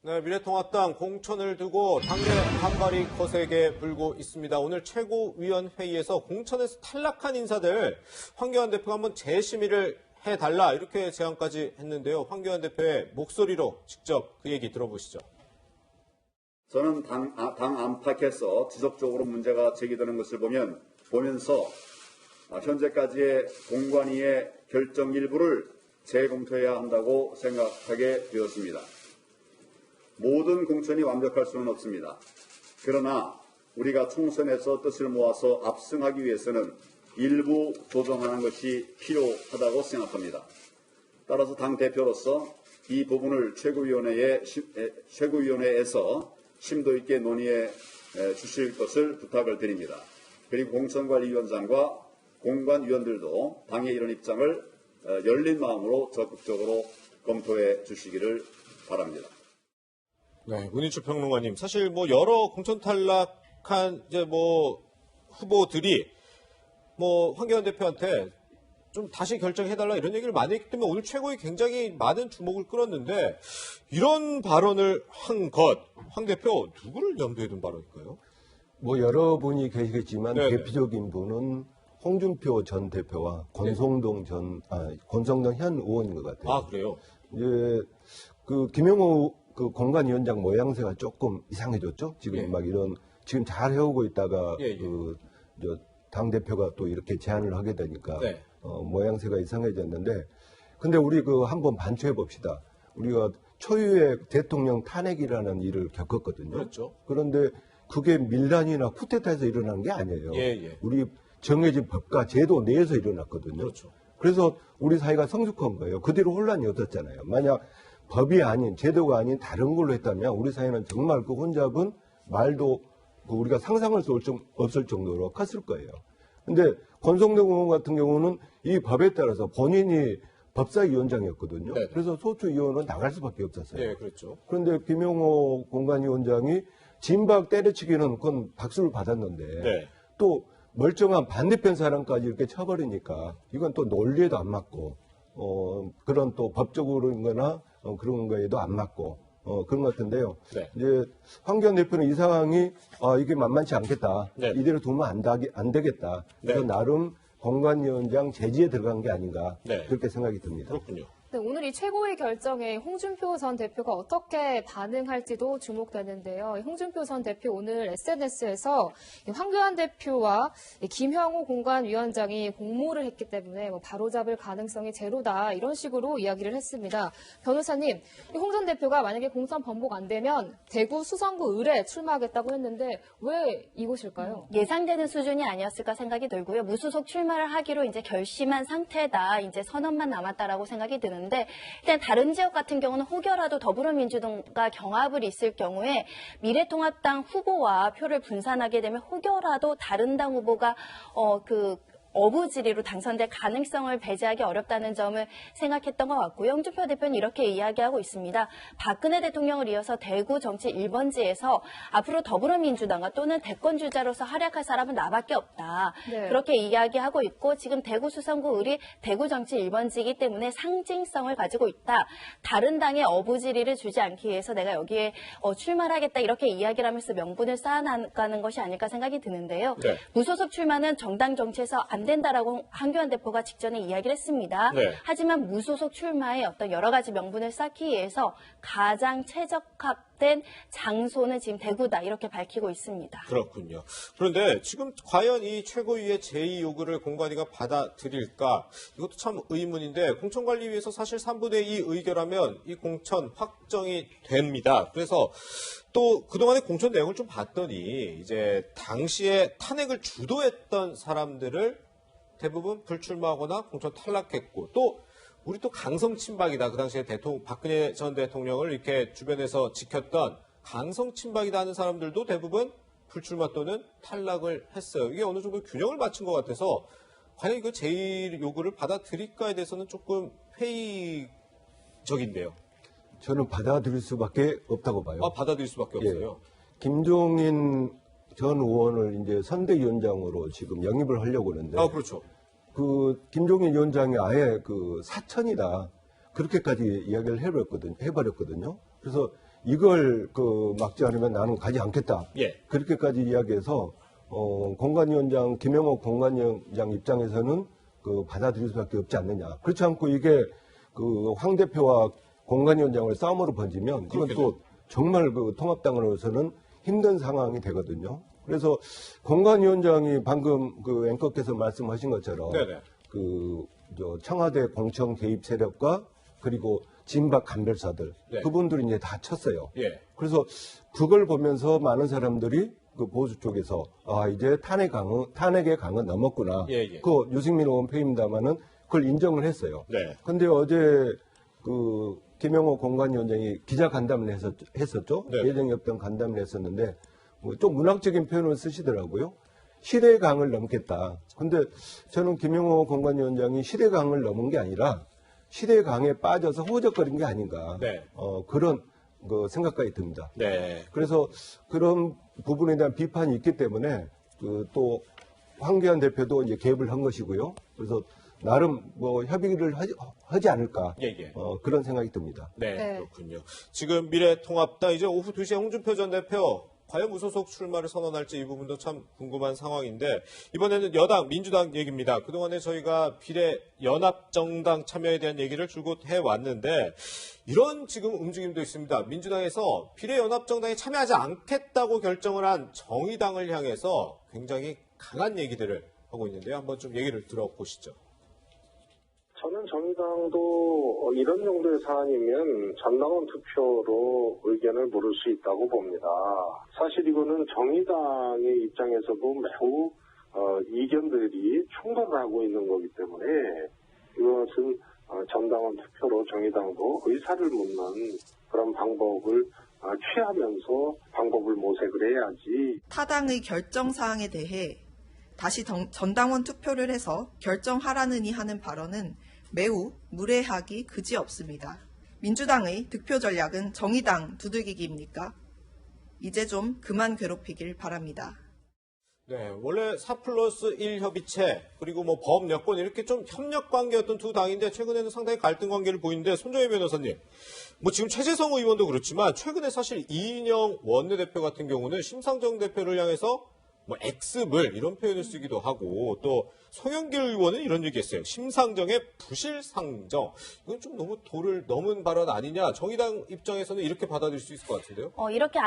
네, 미래통합당 공천을 두고 당내 반발이 거세게 불고 있습니다. 오늘 최고위원회의에서 공천에서 탈락한 인사들 황교안 대표가 한번 재심의를 해달라 이렇게 제안까지 했는데요. 황교안 대표의 목소리로 직접 그 얘기 들어보시죠. 저는 당 안팎에서 지속적으로 문제가 제기되는 것을 보면서 현재까지의 공관위의 결정 일부를 재검토해야 한다고 생각하게 되었습니다. 모든 공천이 완벽할 수는 없습니다. 그러나 우리가 총선에서 뜻을 모아서 압승하기 위해서는 일부 조정하는 것이 필요하다고 생각합니다. 따라서 당 대표로서 이 부분을 최고위원회에서 심도 있게 논의해 주실 것을 부탁을 드립니다. 그리고 공천관리위원장과 공관위원들도 당의 이런 입장을 열린 마음으로 적극적으로 검토해 주시기를 바랍니다. 네, 문인철 평론가님, 사실 뭐 여러 공천 탈락한 이제 뭐 후보들이 뭐 황교안 대표한테 좀 다시 결정해달라 이런 얘기를 많이 했기 때문에 오늘 최고위 굉장히 많은 주목을 끌었는데 이런 발언을 한 것, 황 대표 누구를 염두에 둔 발언일까요? 뭐 여러분이 계시겠지만 네네. 대표적인 분은 홍준표 전 대표와 권성동 현 의원인 것 같아요. 아, 그래요? 이제 그 김영호 그 공관위원장 모양새가 조금 이상해졌죠. 지금 예. 막 이런 지금 잘 해오고 있다가 예, 예. 당 대표가 또 이렇게 제안을 하게 되니까 네. 모양새가 이상해졌는데, 근데 우리 그 한번 반추해 봅시다. 우리가 초유의 대통령 탄핵이라는 일을 겪었거든요. 그렇죠. 그런데 그게 밀란이나 쿠데타에서 일어난 게 아니에요. 예. 우리 정해진 법과 제도 내에서 일어났거든요. 그렇죠. 그래서 우리 사회가 성숙한 거예요. 그대로 혼란이 없었잖아요. 만약 법이 아닌, 제도가 아닌 다른 걸로 했다면 우리 사회는 정말 그 혼잡은 말도 우리가 상상할 수 없을 정도로 컸을 거예요. 근데 권성동 의원 같은 경우는 이 법에 따라서 본인이 법사위원장이었거든요. 네. 그래서 소추위원은 나갈 수밖에 없었어요. 예, 그렇죠. 그런데 김용호 공관위원장이 진박 때려치기는 그건 박수를 받았는데 네. 또 멀쩡한 반대편 사람까지 이렇게 쳐버리니까 이건 또 논리에도 안 맞고 그런 또 법적으로인 거나 그런 거에도 안 맞고 그런 것 같은데요. 네. 이제 황교안 대표는 이 상황이 이게 만만치 않겠다. 네. 이대로 두면 안 되겠다. 그래서 네. 나름 공관위원장 제지에 들어간 게 아닌가 네. 그렇게 생각이 듭니다. 그렇군요. 네, 오늘 이 최고위 결정에 홍준표 전 대표가 어떻게 반응할지도 주목되는데요. 홍준표 전 대표 오늘 SNS에서 황교안 대표와 김형호 공관위원장이 공모를 했기 때문에 바로잡을 가능성이 제로다 이런 식으로 이야기를 했습니다. 변호사님, 홍 전 대표가 만약에 공천 번복 안 되면 대구 수성구 을에 출마하겠다고 했는데 왜 이곳일까요? 예상되는 수준이 아니었을까 생각이 들고요. 무소속 출마를 하기로 이제 결심한 상태다. 이제 선언만 남았다라고 생각이 드는데 일단 다른 지역 같은 경우는 혹여라도 더불어민주당과 경합을 있을 경우에 미래통합당 후보와 표를 분산하게 되면 혹여라도 다른 당 후보가 어부지리로 당선될 가능성을 배제하기 어렵다는 점을 생각했던 것 같고요. 홍준표 대표는 이렇게 이야기하고 있습니다. 박근혜 대통령을 이어서 대구 정치 1번지에서 앞으로 더불어민주당과 또는 대권주자로서 활약할 사람은 나밖에 없다. 네. 그렇게 이야기하고 있고 지금 대구 수성구 을이 대구 정치 1번지이기 때문에 상징성을 가지고 있다. 다른 당에 어부지리를 주지 않기 위해서 내가 여기에 출마를 하겠다. 이렇게 이야기를 하면서 명분을 쌓아나가는 것이 아닐까 생각이 드는데요. 네. 무소속 출마는 정당 정치에서 안 된다라고 황교안 대표가 직전에 이야기를 했습니다. 네. 하지만 무소속 출마에 어떤 여러 가지 명분을 쌓기 위해서 가장 최적화된 장소는 지금 대구다 이렇게 밝히고 있습니다. 그렇군요. 그런데 지금 과연 이 최고위의 제의 요구를 공관위가 받아들일까? 이것도 참 의문인데 공천관리위에서 사실 3분의 2 의결하면 이 공천 확정이 됩니다. 그래서 또 그동안의 공천 내용을 좀 봤더니 이제 당시에 탄핵을 주도했던 사람들을 대부분 불출마하거나 공천 탈락했고 또 우리 또 강성 친박이다. 그 당시에 박근혜 전 대통령을 이렇게 주변에서 지켰던 강성 친박이다 하는 사람들도 대부분 불출마 또는 탈락을 했어요. 이게 어느 정도 균형을 맞춘 것 같아서 과연 이거 제의 요구를 받아들일까에 대해서는 조금 회의적인데요. 저는 받아들일 수밖에 없다고 봐요. 받아들일 수밖에 없어요. 김종인 전 의원을 이제 선대위원장으로 지금 영입을 하려고 하는데, 그렇죠. 그 김종인 위원장이 아예 그 사천이다 그렇게까지 이야기를 해버렸거든요. 그래서 이걸 막지 않으면 나는 가지 않겠다. 예. 그렇게까지 이야기해서 공관위원장 김영옥 공관위원장 입장에서는 받아들일 수밖에 없지 않느냐. 그렇지 않고 이게 황 대표와 공관위원장을 싸움으로 번지면 이건 또 정말 통합당으로서는 힘든 상황이 되거든요. 그래서 공관위원장이 방금 앵커께서 말씀하신 것처럼 네네. 청와대 공청 개입 세력과 그리고 진박 간별사들 네. 그분들이 이제 다 쳤어요. 예. 그래서 그걸 보면서 많은 사람들이 보수 쪽에서 이제 탄핵의 강은 넘었구나. 예, 예. 유승민 의원 표입니다마는 그걸 인정을 했어요. 네. 근데 어제 김영호 공관위원장이 기자 간담회를 했었죠. 네. 예정협정 간담회를 했었는데 좀 문학적인 표현을 쓰시더라고요. 시대의 강을 넘겠다. 근데 저는 김영호 공관위원장이 시대의 강을 넘은 게 아니라 시대의 강에 빠져서 허우적거린 게 아닌가. 네. 그런 생각까지 듭니다. 네. 그래서 그런 부분에 대한 비판이 있기 때문에 또 황교안 대표도 이제 개입을 한 것이고요. 그래서 나름 협의를 하지 않을까. 예, 예. 그런 생각이 듭니다. 네, 네. 그렇군요. 지금 미래통합당 이제 오후 2시에 홍준표 전 대표 과연 무소속 출마를 선언할지 이 부분도 참 궁금한 상황인데 이번에는 여당 민주당 얘기입니다. 그동안에 저희가 비례연합정당 참여에 대한 얘기를 줄곧 해왔는데 이런 지금 움직임도 있습니다. 민주당에서 비례연합정당에 참여하지 않겠다고 결정을 한 정의당을 향해서 굉장히 강한 얘기들을 하고 있는데요. 한번 좀 얘기를 들어보시죠. 저는 정의당도 이런 정도의 사안이면 전당원 투표로 의견을 물을 수 있다고 봅니다. 사실 이거는 정의당의 입장에서도 매우 이견들이 충돌을 하고 있는 거기 때문에 이것은 전당원 투표로 정의당도 의사를 묻는 그런 방법을 취하면서 방법을 모색을 해야지. 타당의 결정사항에 대해 다시 전당원 투표를 해서 결정하라느니 하는 발언은 매우 무례하기 그지없습니다. 민주당의 득표 전략은 정의당 두들기기입니까? 이제 좀 그만 괴롭히길 바랍니다. 네, 원래 4+1 협의체 그리고 법 여권 이렇게 좀 협력 관계였던 두 당인데 최근에는 상당히 갈등 관계를 보이는데 손정혜 변호사님, 지금 최재성 의원도 그렇지만 최근에 사실 이인영 원내대표 같은 경우는 심상정 대표를 향해서 X물 이런 표현을 쓰기도 하고 또 송영길 의원은 이런 얘기했어요. 심상정의 부실상정. 이건 좀 너무 도를 넘은 발언 아니냐. 정의당 입장에서는 이렇게 받아들일 수 있을 것 같은데요. 이렇게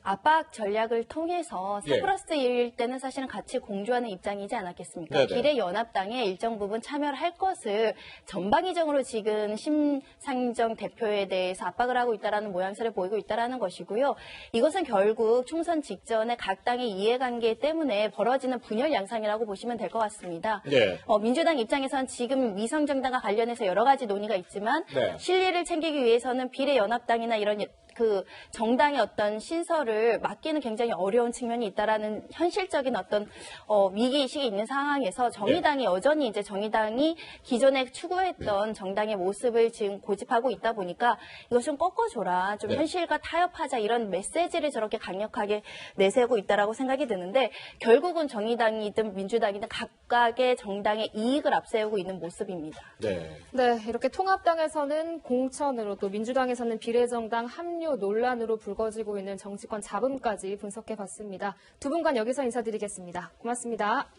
압박 전략을 통해서 4+1일 때는 사실은 같이 공조하는 입장이지 않았겠습니까? 네네. 비례연합당에 일정 부분 참여를 할 것을 전방위적으로 지금 심상정 대표에 대해서 압박을 하고 있다라는 모양새를 보이고 있다라는 것이고요. 이것은 결국 총선 직전에 각 당의 이해관계 때문에 벌어지는 분열 양상이라고 보시면 될 것 같습니다. 네. 민주당 입장에선 지금 위성정당과 관련해서 여러 가지 논의가 있지만 네. 실리를 챙기기 위해서는 비례연합당이나 이런 정당의 어떤 신설을 맡기는 굉장히 어려운 측면이 있다라는 현실적인 어떤 위기의식이 있는 상황에서 정의당이 여전히 이제 정의당이 기존에 추구했던 정당의 모습을 지금 고집하고 있다 보니까 이것 좀 꺾어줘라, 좀 현실과 타협하자 이런 메시지를 저렇게 강력하게 내세우고 있다라고 생각이 드는데 결국은 정의당이든 민주당이든 각각의 정당의 이익을 앞세우고 있는 모습입니다. 네. 네, 이렇게 통합당에서는 공천으로 또 민주당에서는 비례정당 합류 논란으로 불거지고 있는 정치권 잡음까지 분석해봤습니다. 두 분간 여기서 인사드리겠습니다. 고맙습니다.